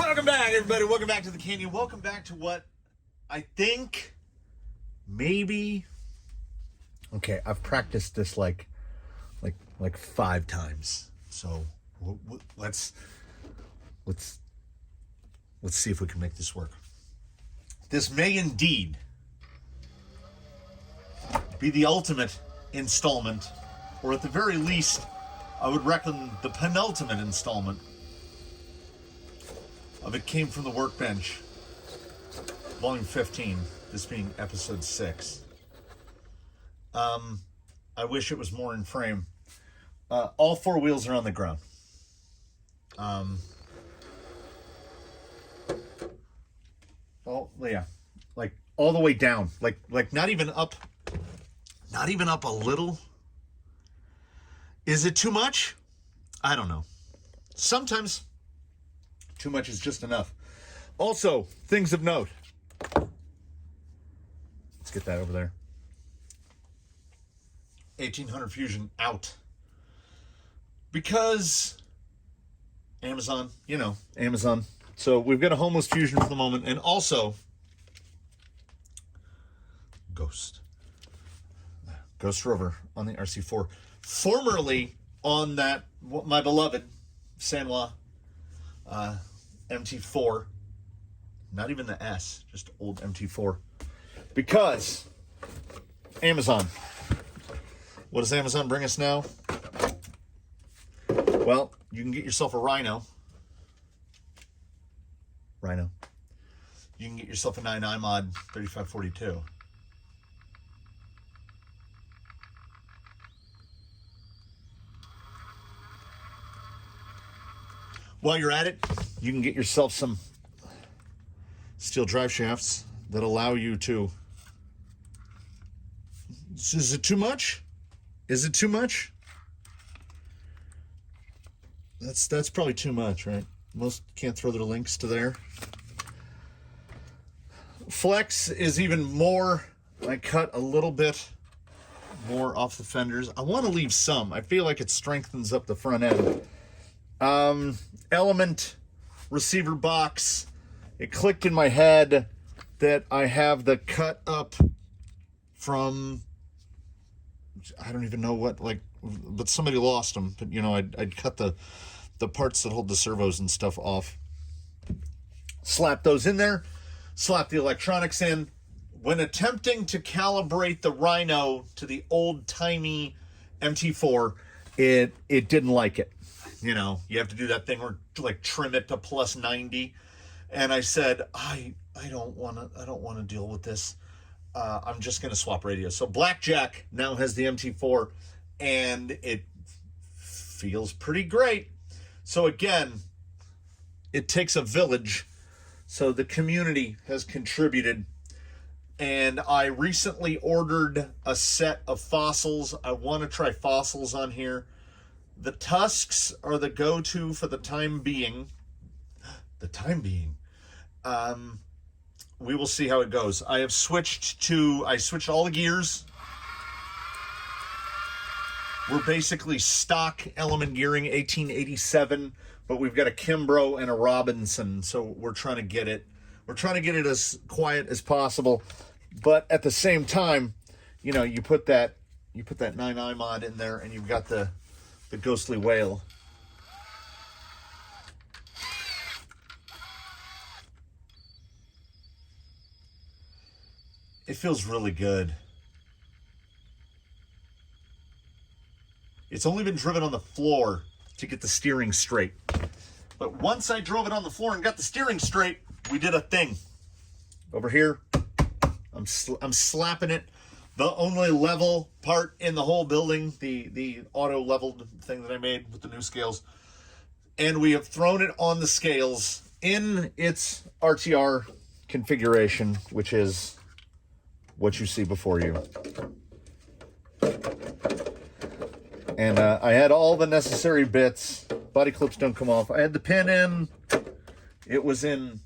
Welcome back, everybody. Welcome back to the Canyon. Welcome back to what I think maybe... Okay, I've practiced this like 5 times. So let's see if we can make this work. This may indeed be the ultimate installment, or at the very least, I would reckon the penultimate installment of It Came From the Workbench, Volume 15, this being Episode 6. I wish it was more in frame. All 4 wheels are on the ground. Oh, yeah. Like, all the way down. Like not even up a little. Is it too much? I don't know. Sometimes too much is just enough. Also, things of note. Let's get that over there. 1800 Fusion out. Because Amazon, Amazon. So we've got a homeless Fusion for the moment, and also Ghost Rover on the RC4. Formerly on that, my beloved Sanwa MT4. Not even the S, just old MT4. Because Amazon. What does Amazon bring us now? Well, you can get yourself a Rhino. You can get yourself a 9i mod 3542. While you're at it, you can get yourself some steel drive shafts that allow you to... Is it too much? Is it too much? That's probably too much, right? Most can't throw their links to there. Flex is even more. I cut a little bit more off the fenders. I want to leave some. I feel like it strengthens up the front end. Element receiver box. It clicked in my head that I have the cut up from, I don't even know what, but somebody lost them. But I'd cut the parts that hold the servos and stuff off. Slap those in there. Slap the electronics in. When attempting to calibrate the Rhino to the old-timey MT4, it didn't like it. You have to do that thing where trim it to plus 90. And I said, I don't want to deal with this. I'm just going to swap radios. So Blackjack now has the MT4, and it feels pretty great. So again, it takes a village. So the community has contributed. And I recently ordered a set of fossils. I want to try fossils on here. The Tusks are the go-to for the time being. We will see how it goes. I switched all the gears. We're basically stock element gearing, 1887, but we've got a Kimbrough and a Robinson, so we're trying to get it as quiet as possible. But at the same time, you put that 9i mod in there, and you've got the ghostly whale. It feels really good. It's only been driven on the floor to get the steering straight. But once I drove it on the floor and got the steering straight, we did a thing. Over here, I'm slapping it. The only level part in the whole building, the auto leveled thing that I made with the new scales. And we have thrown it on the scales in its RTR configuration, which is what you see before you. And I had all the necessary bits. Body clips don't come off. I had the pin in. It was in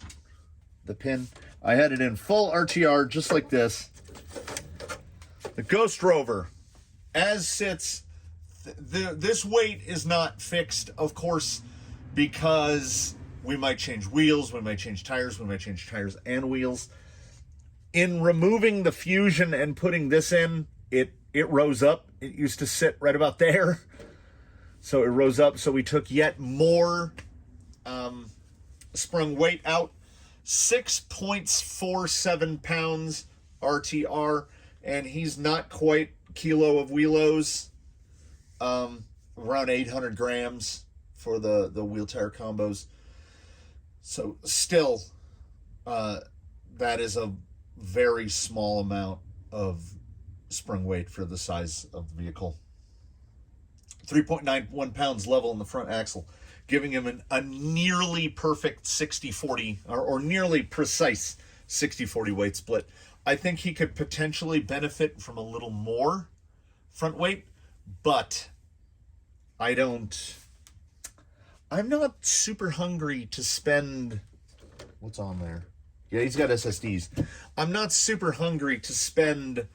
the pin. I had it in full RTR, just like this. The Ghost Rover, as sits, this weight is not fixed, of course, because we might change wheels, we might change tires, we might change tires and wheels. In removing the Fusion and putting this in, it rose up. It used to sit right about there. So it rose up. So we took yet more sprung weight out. 6.47 pounds RTR. And he's not quite kilo of wheelos. Around 800 grams for the wheel tire combos. So still, that is a very small amount of sprung weight for the size of the vehicle. 3.91 pounds level in the front axle, giving him a nearly perfect 60-40 or nearly precise 60-40 weight split. I think he could potentially benefit from a little more front weight, but I'm not super hungry to spend, what's on there? Yeah, he's got SSDs. I'm not super hungry to spend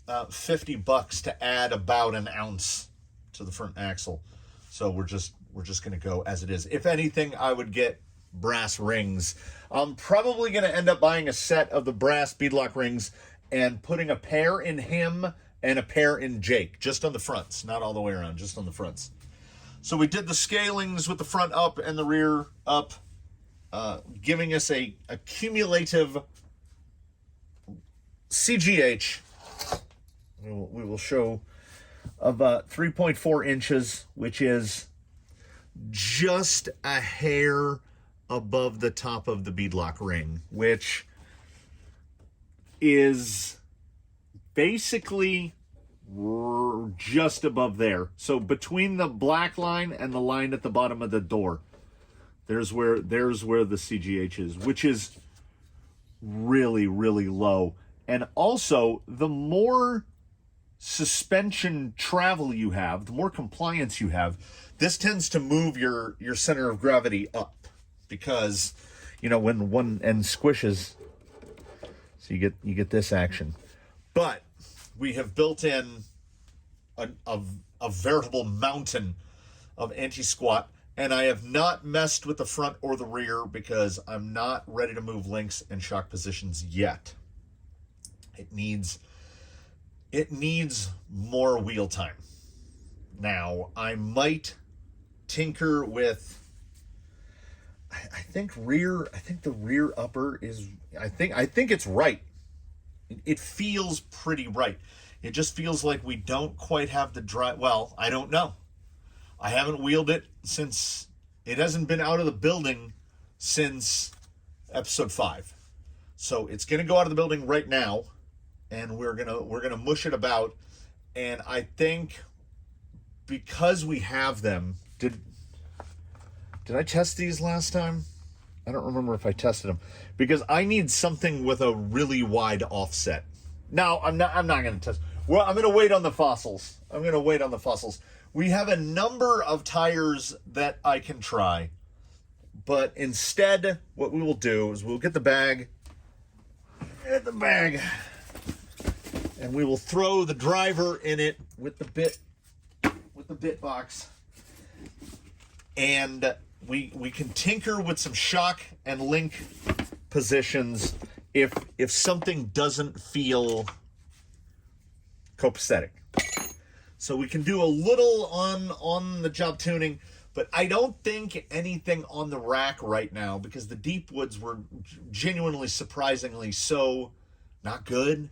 $50 to add about an ounce to the front axle. So we're just going to go as it is. If anything, I would get brass rings. I'm probably going to end up buying a set of the brass beadlock rings and putting a pair in him and a pair in Jake, just on the fronts, not all the way around, just on the fronts. So we did the scalings with the front up and the rear up, giving us a cumulative CGH, we will show, of 3.4 inches, which is just a hair above the top of the beadlock ring, which is basically just above there. So between the black line and the line at the bottom of the door, there's where the CGH is, which is really, really low. And also, the more suspension travel you have, the more compliance you have, this tends to move your center of gravity up, because, you know, when one end squishes, so you get this action. But we have built in a veritable mountain of anti-squat, and I have not messed with the front or the rear because I'm not ready to move links and shock positions yet. It needs more wheel time. Now, I might tinker with, I think the rear upper is, I think it's right. It feels pretty right. It just feels like we don't quite have the drive. Well, I don't know. I haven't wheeled it since, it hasn't been out of the building since episode 5. So it's going to go out of the building right now, and we're going to mush it about. And I think because we have them, did I test these last time? I don't remember if I tested them, because I need something with a really wide offset. No, I'm not going to test. Well, I'm going to wait on the fossils. We have a number of tires that I can try, but instead what we will do is we'll get the bag, and we will throw the driver in it with the bit box, and we can tinker with some shock and link positions if something doesn't feel copacetic. So we can do a little on the job tuning, but I don't think anything on the rack right now, because the deep woods were genuinely surprisingly so not good.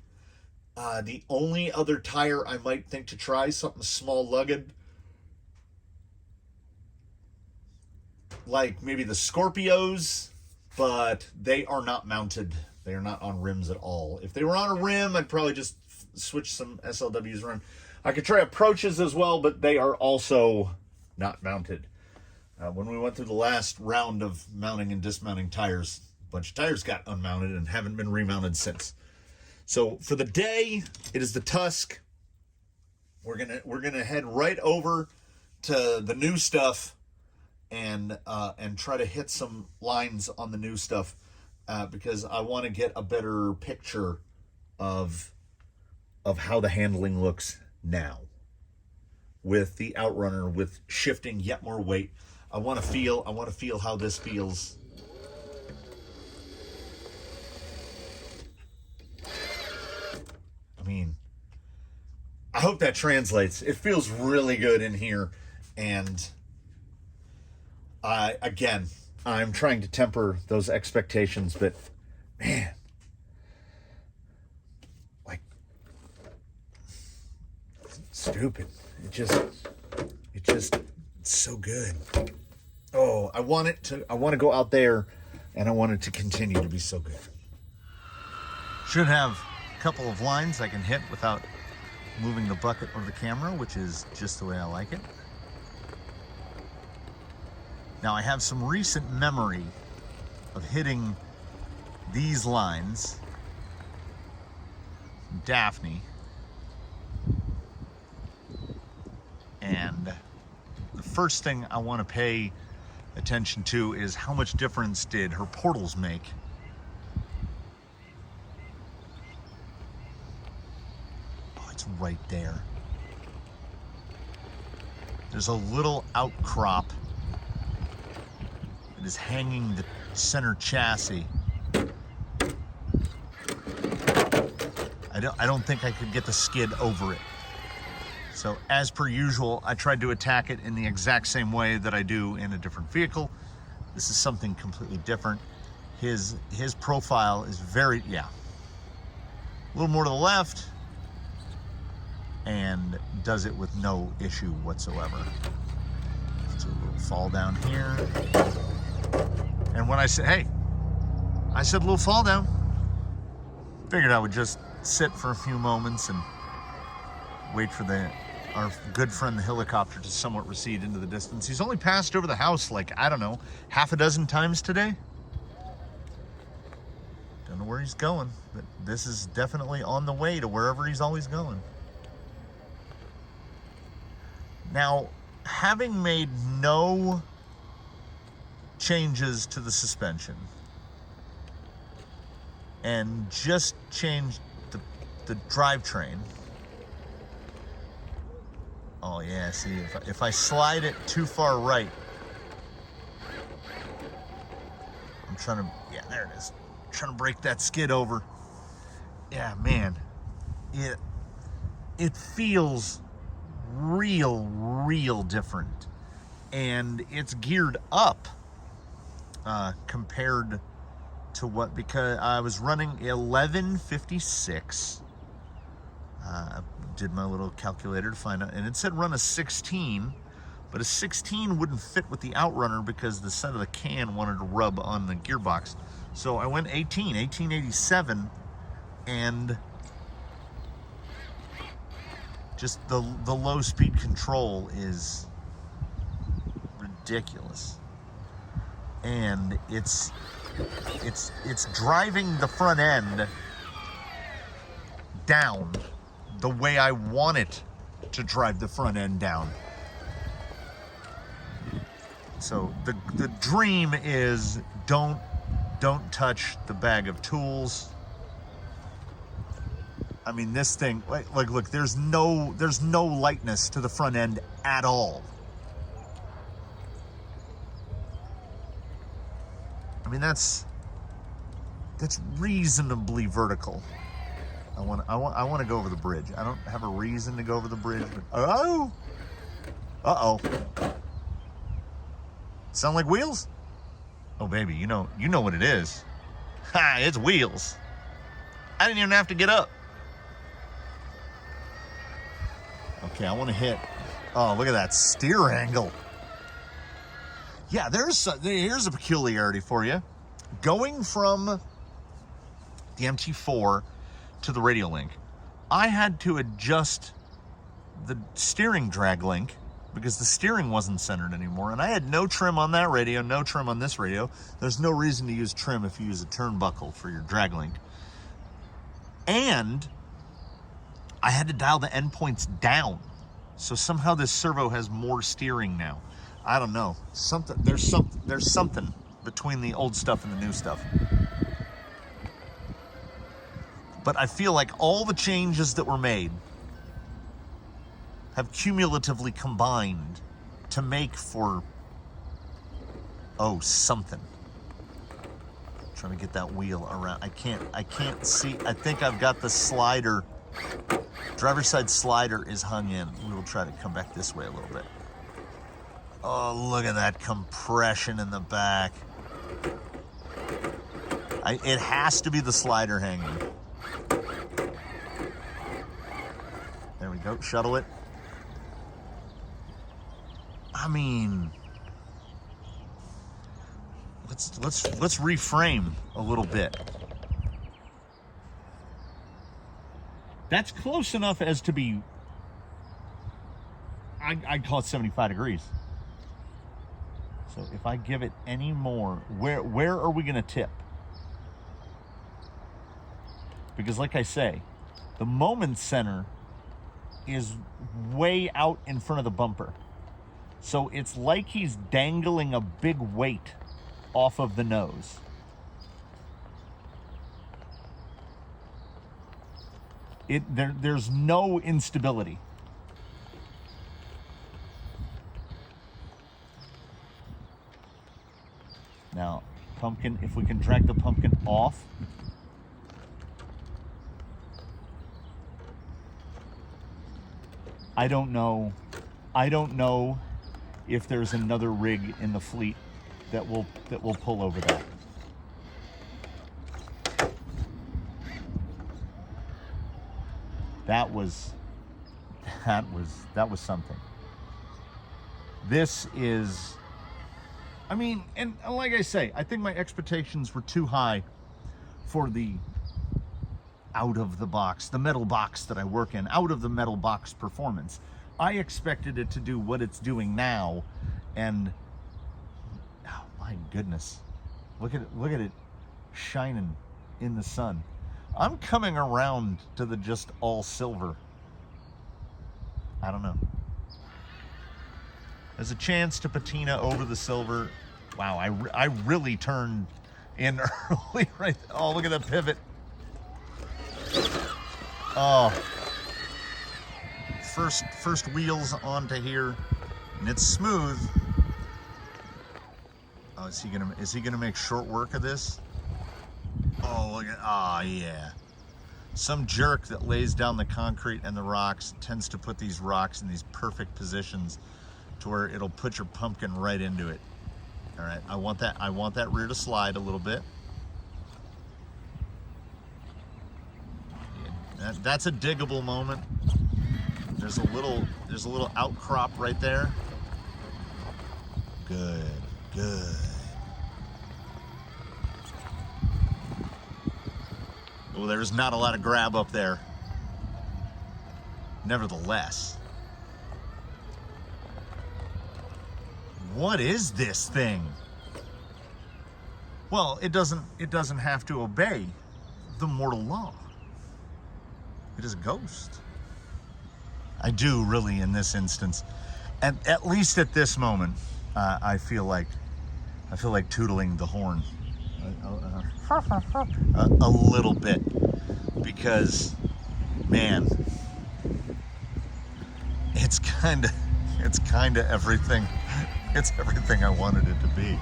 The only other tire I might think to try, something small lugged, like maybe the Scorpios, but they are not mounted. They are not on rims at all. If they were on a rim, I'd probably just switch some SLWs around. I could try approaches as well, but they are also not mounted. When we went through the last round of mounting and dismounting tires, a bunch of tires got unmounted and haven't been remounted since. So for the day, it is the Tusk. We're gonna head right over to the new stuff and try to hit some lines on the new stuff, because I want to get a better picture of how the handling looks now with the Outrunner, with shifting yet more weight. I want to feel how this feels. I mean, I hope that translates. It feels really good in here, and I'm trying to temper those expectations, but man, like, stupid. It's so good. Oh, I want to go out there, and I want it to continue to be so good. Should have a couple of lines I can hit without moving the bucket or the camera, which is just the way I like it. Now, I have some recent memory of hitting these lines. Daphne. And the first thing I want to pay attention to is how much difference did her portals make. Oh, it's right there. There's a little outcrop that is hanging the center chassis. I don't think I could get the skid over it. So as per usual, I tried to attack it in the exact same way that I do in a different vehicle. This is something completely different. His profile is very, a little more to the left, and does it with no issue whatsoever. Let's do a little fall down here. And when I said, hey, I said a little fall down, figured I would just sit for a few moments and wait for our good friend the helicopter to somewhat recede into the distance. He's only passed over the house like, I don't know, half a dozen times today. Don't know where he's going, but this is definitely on the way to wherever he's always going. Now, having made no changes to the suspension and just changed the drivetrain. Oh yeah, see, if I slide it too far right, I'm trying to, there it is. I'm trying to break that skid over. Yeah, man, it feels real different, and it's geared up compared to what, because I was running 1156. I did my little calculator to find out, and it said run a 16, but a 16 wouldn't fit with the Outrunner because the side of the can wanted to rub on the gearbox. So I went 1887, and just the low speed control is ridiculous. And it's driving the front end down the way I want it to drive the front end down. So the dream is don't touch the bag of tools. I mean, this thing, like look, there's no lightness to the front end at all. I mean, that's reasonably vertical. I want to go over the bridge. I don't have a reason to go over the bridge. But, uh-oh. Sound like wheels? Oh, baby, you know what it is. Ha, it's wheels. I didn't even have to get up. Okay, I want to hit. Oh, look at that steer angle. Yeah, here's a peculiarity for you. Going from the MT4 to the radio link, I had to adjust the steering drag link because the steering wasn't centered anymore, and I had no trim on that radio, no trim on this radio. There's no reason to use trim if you use a turnbuckle for your drag link. And I had to dial the endpoints down, so somehow this servo has more steering now. I don't know. There's something between the old stuff and the new stuff. But I feel like all the changes that were made have cumulatively combined to make for Oh, something. Trying to get that wheel around. I can't see. I think I've got the slider. Driver's side slider is hung in. We will try to come back this way a little bit. Oh, look at that compression in the back. It has to be the slider hanging. There we go. Shuttle it. I mean, let's reframe a little bit. That's close enough as to be, I'd call it 75 degrees. So if I give it any more, where are we gonna tip? Because like I say, the moment center is way out in front of the bumper. So it's like he's dangling a big weight off of the nose. There's no instability. Now, pumpkin, if we can drag the pumpkin off. I don't know if there's another rig in the fleet that will pull over that. That was something. This is, I mean, and like I say, I think my expectations were too high for the out of the box, the metal box that I work in, out of the metal box performance. I expected it to do what it's doing now, and oh my goodness, look at it shining in the sun. I'm coming around to the just all silver. I don't know. There's a chance to patina over the silver. Wow, I really turned in early, right? Oh, look at the pivot. Oh, first wheels onto here, and it's smooth. Oh, is he gonna make short work of this? Oh, look at, oh yeah. Some jerk that lays down the concrete and the rocks tends to put these rocks in these perfect positions to where it'll put your pumpkin right into it. All right, I want that rear to slide a little bit. Yeah, that's a diggable moment. There's a little outcrop right there. Good. Well, there's not a lot of grab up there. Nevertheless. What is this thing? Well, it doesn't have to obey the mortal law. It is a ghost. I do really in this instance. And at least at this moment, I feel like tootling the horn. A little bit, because man, it's kind of everything. It's everything I wanted it to be.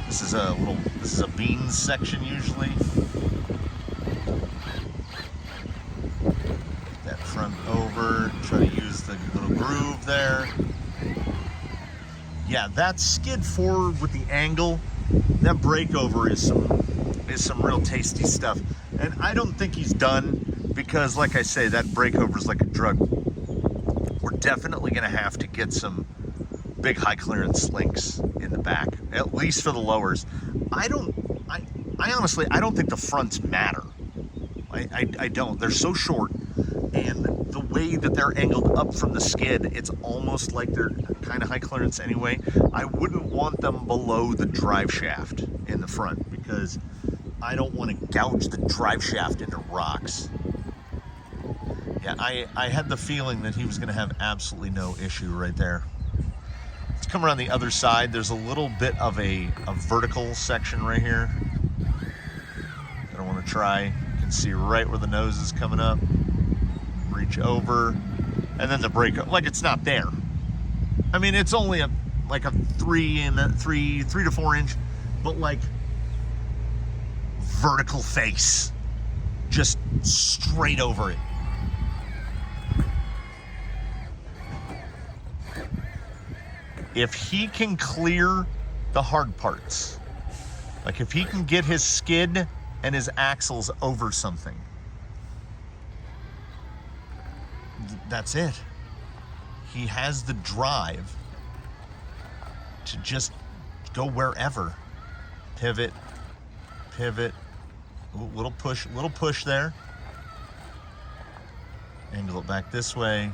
This is a beans section usually. That front over, try to use the little groove there. Yeah, that skid forward with the angle, that breakover is some real tasty stuff. And I don't think he's done, because like I say, that breakover is like a drug. We're definitely gonna have to get some big high clearance links in the back, at least for the lowers. I honestly, I don't think the fronts matter. I don't. They're so short, and the way that they're angled up from the skid, it's almost like they're kind of high clearance anyway. I wouldn't want them below the drive shaft in the front, because I don't want to gouge the drive shaft into rocks. Yeah, I had the feeling that he was going to have absolutely no issue right there. Let's come around the other side. There's a little bit of a vertical section right here that I want to try. You can see right where the nose is coming up. Reach over, and then the brake, like it's not there. I mean, it's only like a 3 to 4 inch, but like vertical face, just straight over it. If he can clear the hard parts, like if he can get his skid and his axles over something, that's it. He has the drive to just go wherever. Pivot, pivot, little push there. Angle it back this way.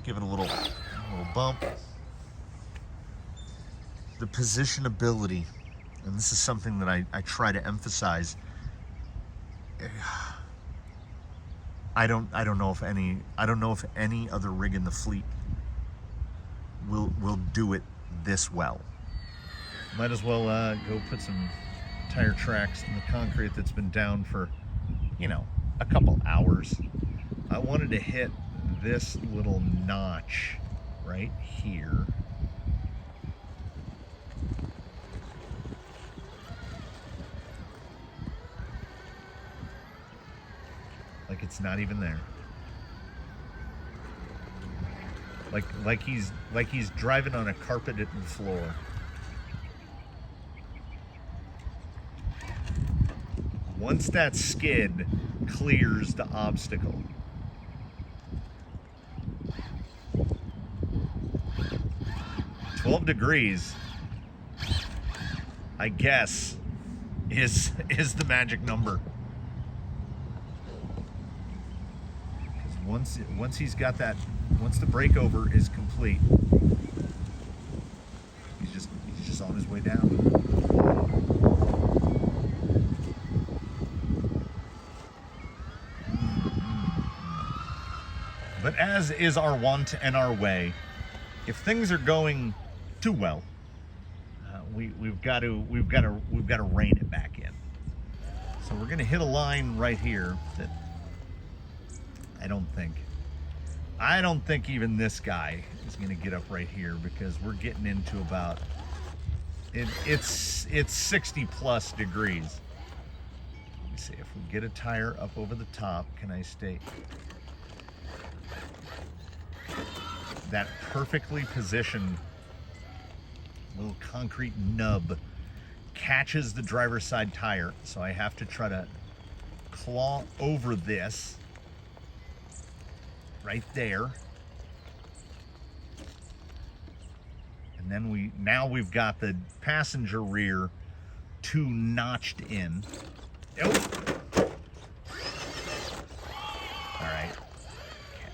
Give it a little bump. The positionability, and this is something that I try to emphasize. I don't know if any other rig in the fleet will do it this well. Might as well go put some tire tracks in the concrete that's been down for, a couple hours. I wanted to hit this little notch right here. Like it's not even there. Like he's driving on a carpeted floor. Once that skid clears the obstacle, $12, I guess, is the magic number. Once he's got that, once the breakover is complete, he's just on his way down. But as is our wont and our way, if things are going too well, we've got to rein it back in. So we're going to hit a line right here that I don't think even this guy is going to get up right here, because we're getting into about it's 60 plus degrees. Let me see if we get a tire up over the top. Can I stay? That perfectly positioned little concrete nub catches the driver's side tire, so I have to try to claw over this right there. And then we've got the passenger rear 2 notched in. Oh. All right. Okay.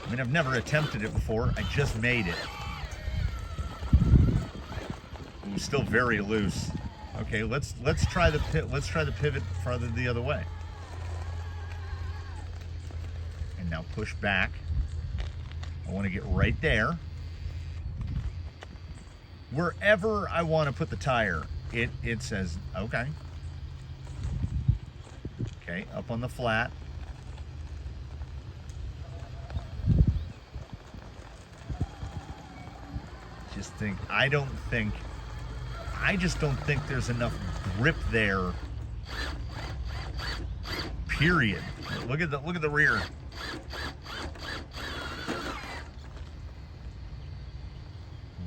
I mean, I've never attempted it before. I just made it. It was still very loose. Okay, let's try the pivot farther the other way. And now push back. I want to get right there. Wherever I want to put the tire, it says, okay. Okay, up on the flat. I just don't think there's enough grip there. Period. Look at the rear.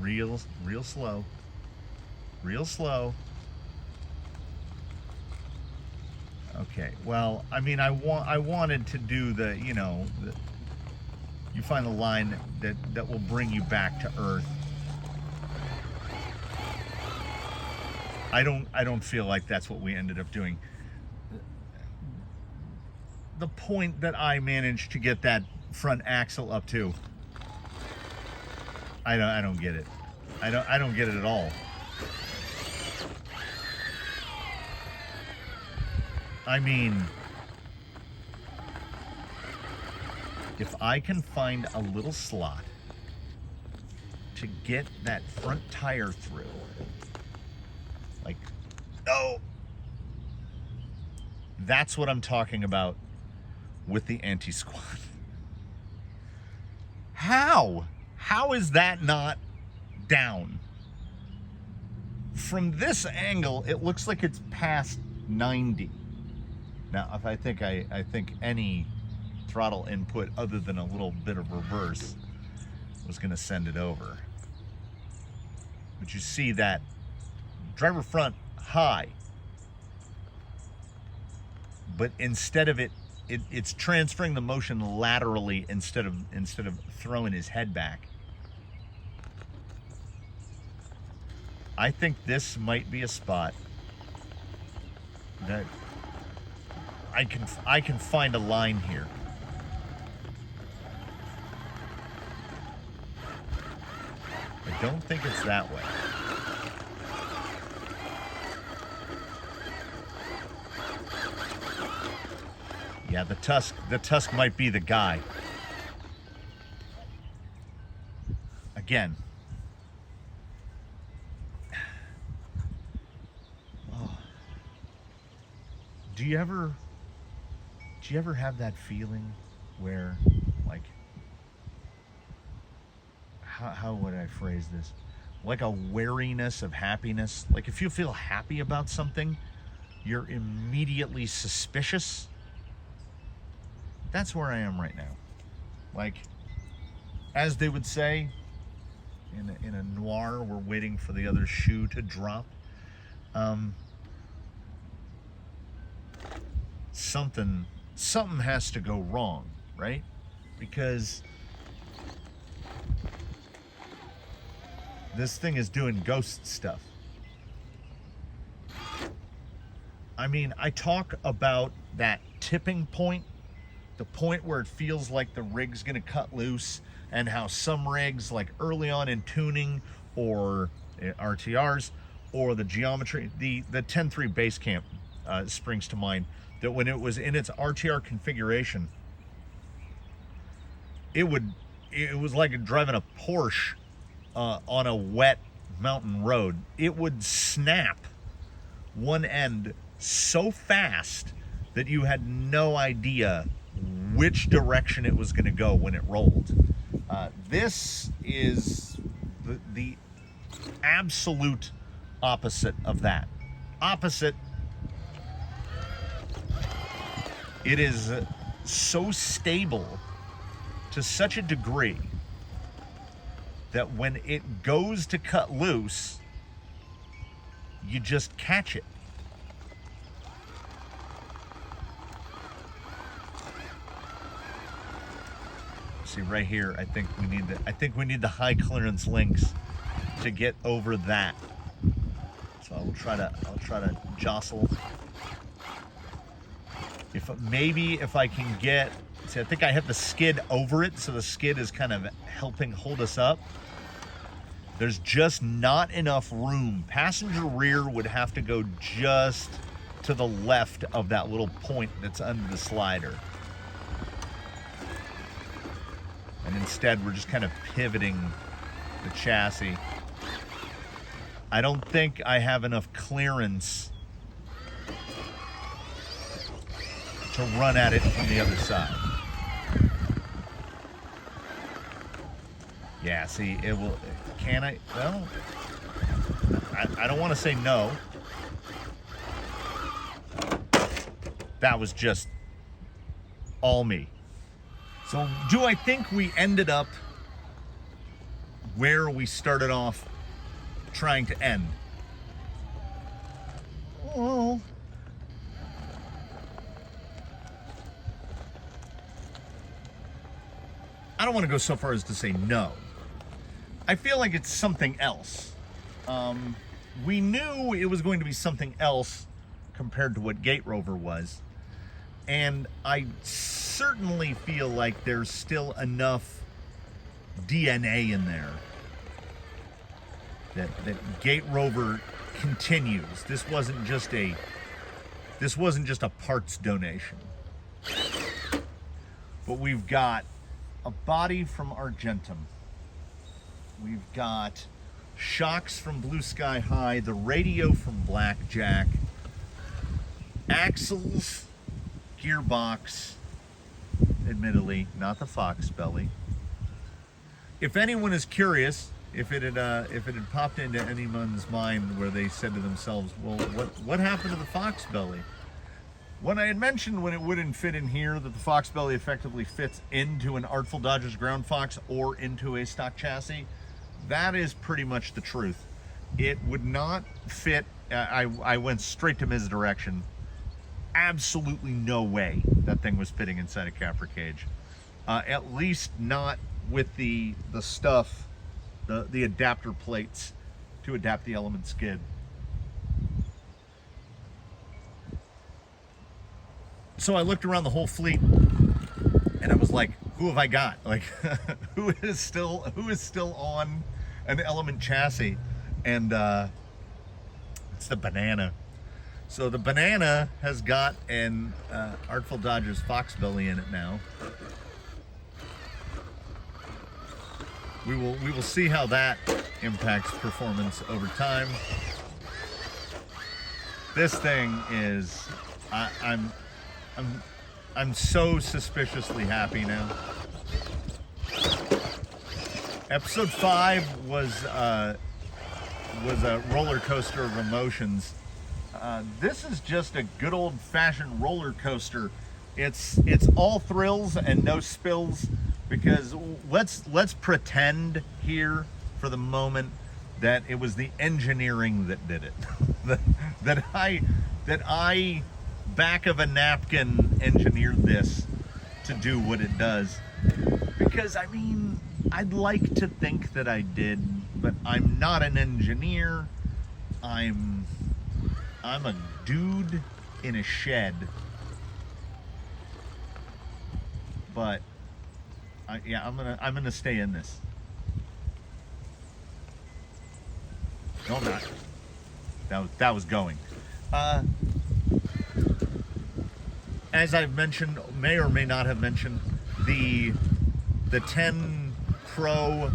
Real slow. Real slow. Okay. Well, I mean, I wanted to do the, you find the line that will bring you back to earth. I don't feel like that's what we ended up doing. The point that I managed to get that front axle up to, I don't get it. I don't get it at all. I mean, if I can find a little slot to get that front tire through, like, oh, that's what I'm talking about with the anti-squat. How is that not down? From this angle, it looks like it's past 90. Now, if I think any throttle input other than a little bit of reverse was going to send it over. But you see that driver front high, but instead of it's transferring the motion laterally instead of throwing his head back. I think this might be a spot that I can find a line here. I don't think it's that way. Yeah, the tusk might be the guy. Again. Oh. Do you ever have that feeling where, like, how would I phrase this? Like a wariness of happiness. Like if you feel happy about something, you're immediately suspicious. That's where I am right now. Like, as they would say in a noir, we're waiting for the other shoe to drop. Something has to go wrong, right? Because this thing is doing ghost stuff. I mean, I talk about that tipping point, the point where it feels like the rig's gonna cut loose, and how some rigs, like early on in tuning or RTRs or the geometry, the 10.3 Basecamp springs to mind, that when it was in its RTR configuration, it was like driving a Porsche on a wet mountain road. It would snap one end so fast that you had no idea which direction it was going to go when it rolled. This is the absolute opposite of that. Opposite. It is so stable to such a degree that when it goes to cut loose, you just catch it. See right here, I think we need the high clearance links to get over that. So I'll try to jostle. If I can get, see, I think I have the skid over it, so the skid is kind of helping hold us up. There's just not enough room. Passenger rear would have to go just to the left of that little point that's under the slider. And instead, we're just kind of pivoting the chassis. I don't think I have enough clearance to run at it from the other side. Yeah, see, it will. Can I? Well, I don't want to say no. That was just all me. So, do I think we ended up where we started off trying to end? Well, I don't want to go so far as to say no. I feel like it's something else. We knew it was going to be something else compared to what Gate Rover was. And I certainly feel like there's still enough DNA in there that Gate Rover continues. This wasn't just a parts donation. But we've got a body from Argentum. We've got shocks from Blue Sky High, the radio from Blackjack, axles, gearbox, admittedly not the Fox belly, if anyone is curious, if it had popped into anyone's mind where they said to themselves, well, what happened to the fox belly? When I had mentioned when it wouldn't fit in here, that the fox belly effectively fits into an Artful Dodger's Ground Fox or into a stock chassis, that is pretty much the truth. It would not fit. I went straight to misdirection. Absolutely no way that thing was fitting inside a capper cage. At least not with the stuff, the adapter plates to adapt the element skid. So I looked around the whole fleet and I was like, who have I got? Like, who is still on an element chassis? And it's the Banana. So the Banana has got an Artful Dodger's Fox belly in it now. We will see how that impacts performance over time. This thing is, I'm so suspiciously happy now. Episode 5 was a roller coaster of emotions. This is just a good old-fashioned roller coaster. It's all thrills and no spills, because let's pretend here for the moment that it was the engineering that did it. that I back of a napkin engineered this to do what it does. Because I mean, I'd like to think that I did, but I'm not an engineer. I'm a dude in a shed. But I'm gonna stay in this. No, I'm not. That was going. As I've mentioned, may or may not have mentioned, the 10 Pro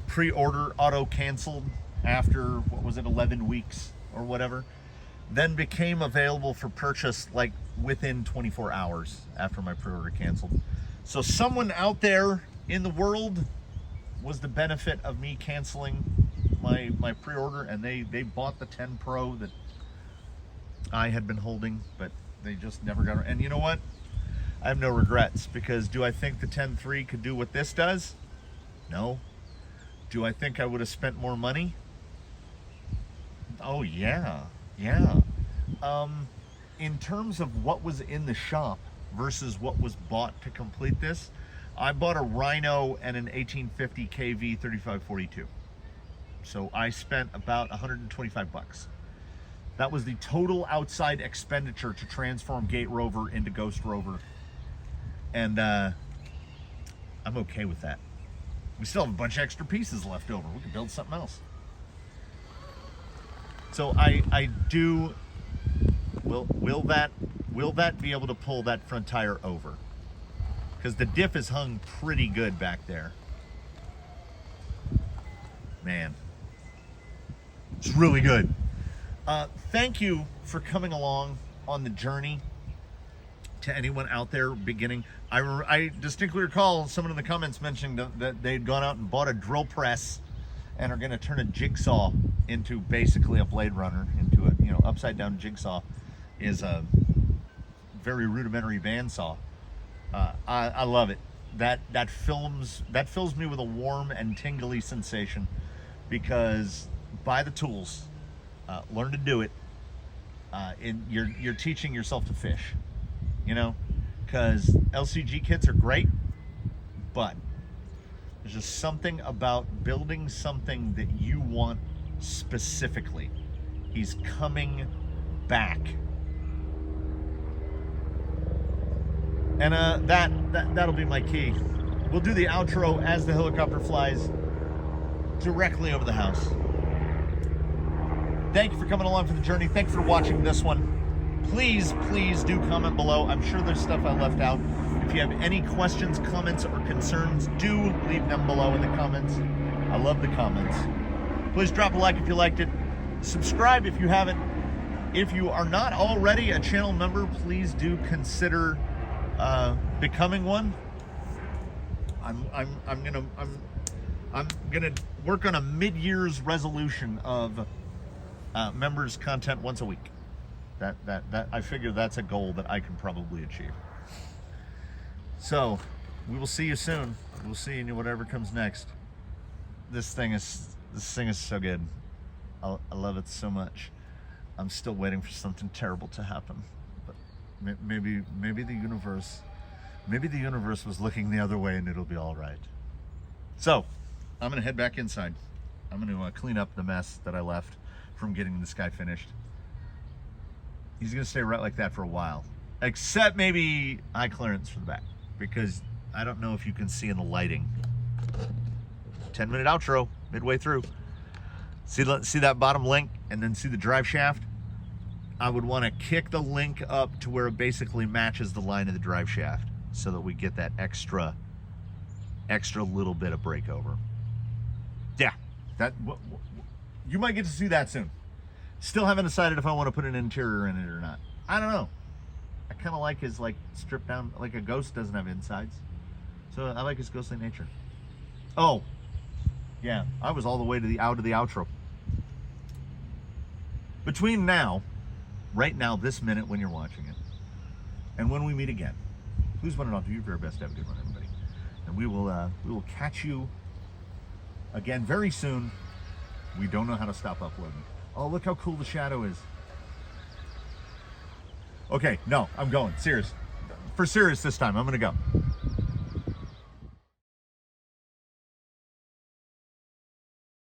pre-order auto canceled after, what was it, 11 weeks or whatever, then became available for purchase like within 24 hours after my pre-order canceled. So someone out there in the world was the benefit of me canceling my pre-order, and they bought the 10 Pro that I had been holding, but they just never got it. And you know what? I have no regrets, because do I think the 10.3 could do what this does? No. Do I think I would have spent more money? Oh yeah. In terms of what was in the shop versus what was bought to complete this, I bought a Rhino and an 1850 KV 3542. So I spent about 125 bucks. That was the total outside expenditure to transform Gate Rover into Ghost Rover. And I'm okay with that. We still have a bunch of extra pieces left over. We can build something else. So I do, will that be able to pull that front tire over? Because the diff is hung pretty good back there. Man, it's really good. Thank you for coming along on the journey. To anyone out there beginning, I distinctly recall someone in the comments mentioning that they'd gone out and bought a drill press and are going to turn a jigsaw into basically a Blade Runner, into a upside down jigsaw. Is a very rudimentary bandsaw. I love it. That fills me with a warm and tingly sensation, because buy the tools, learn to do it. You're teaching yourself to fish, because LCG kits are great, but there's just something about building something that you want specifically. He's coming back. And that'll be my key. We'll do the outro as the helicopter flies directly over the house. Thank you for coming along for the journey. Thank you for watching this one. Please do comment below. I'm sure there's stuff I left out. If you have any questions, comments, or concerns, do leave them below in the comments. I love the comments. Please drop a like if you liked it. Subscribe if you haven't. If you are not already a channel member, please do consider becoming one. I'm gonna work on a mid-year's resolution of members content once a week. That I figure that's a goal that I can probably achieve. So we will see you soon. We'll see you in whatever comes next. This thing is so good. I love it so much. I'm still waiting for something terrible to happen, but maybe the universe was looking the other way, and it'll be all right. So I'm gonna head back inside. I'm gonna clean up the mess that I left from getting this guy finished. He's gonna stay right like that for a while, except maybe high clearance for the back, because I don't know if you can see in the lighting. 10-minute outro, midway through. See that bottom link, and then see the drive shaft? I would want to kick the link up to where it basically matches the line of the drive shaft, so that we get that extra little bit of breakover. Yeah, you might get to see that soon. Still haven't decided if I want to put an interior in it or not. I don't know. I kind of like his stripped down, like a Ghost doesn't have insides. So I like his ghostly nature. Oh, yeah, I was all the way to the outro. Between now, right now, this minute when you're watching it, and when we meet again, please one and all do your very best to have a good one, everybody. And we will catch you again very soon. We don't know how to stop uploading. Oh, look how cool the shadow is. Okay, no, I'm going. Serious. For serious this time, I'm gonna go.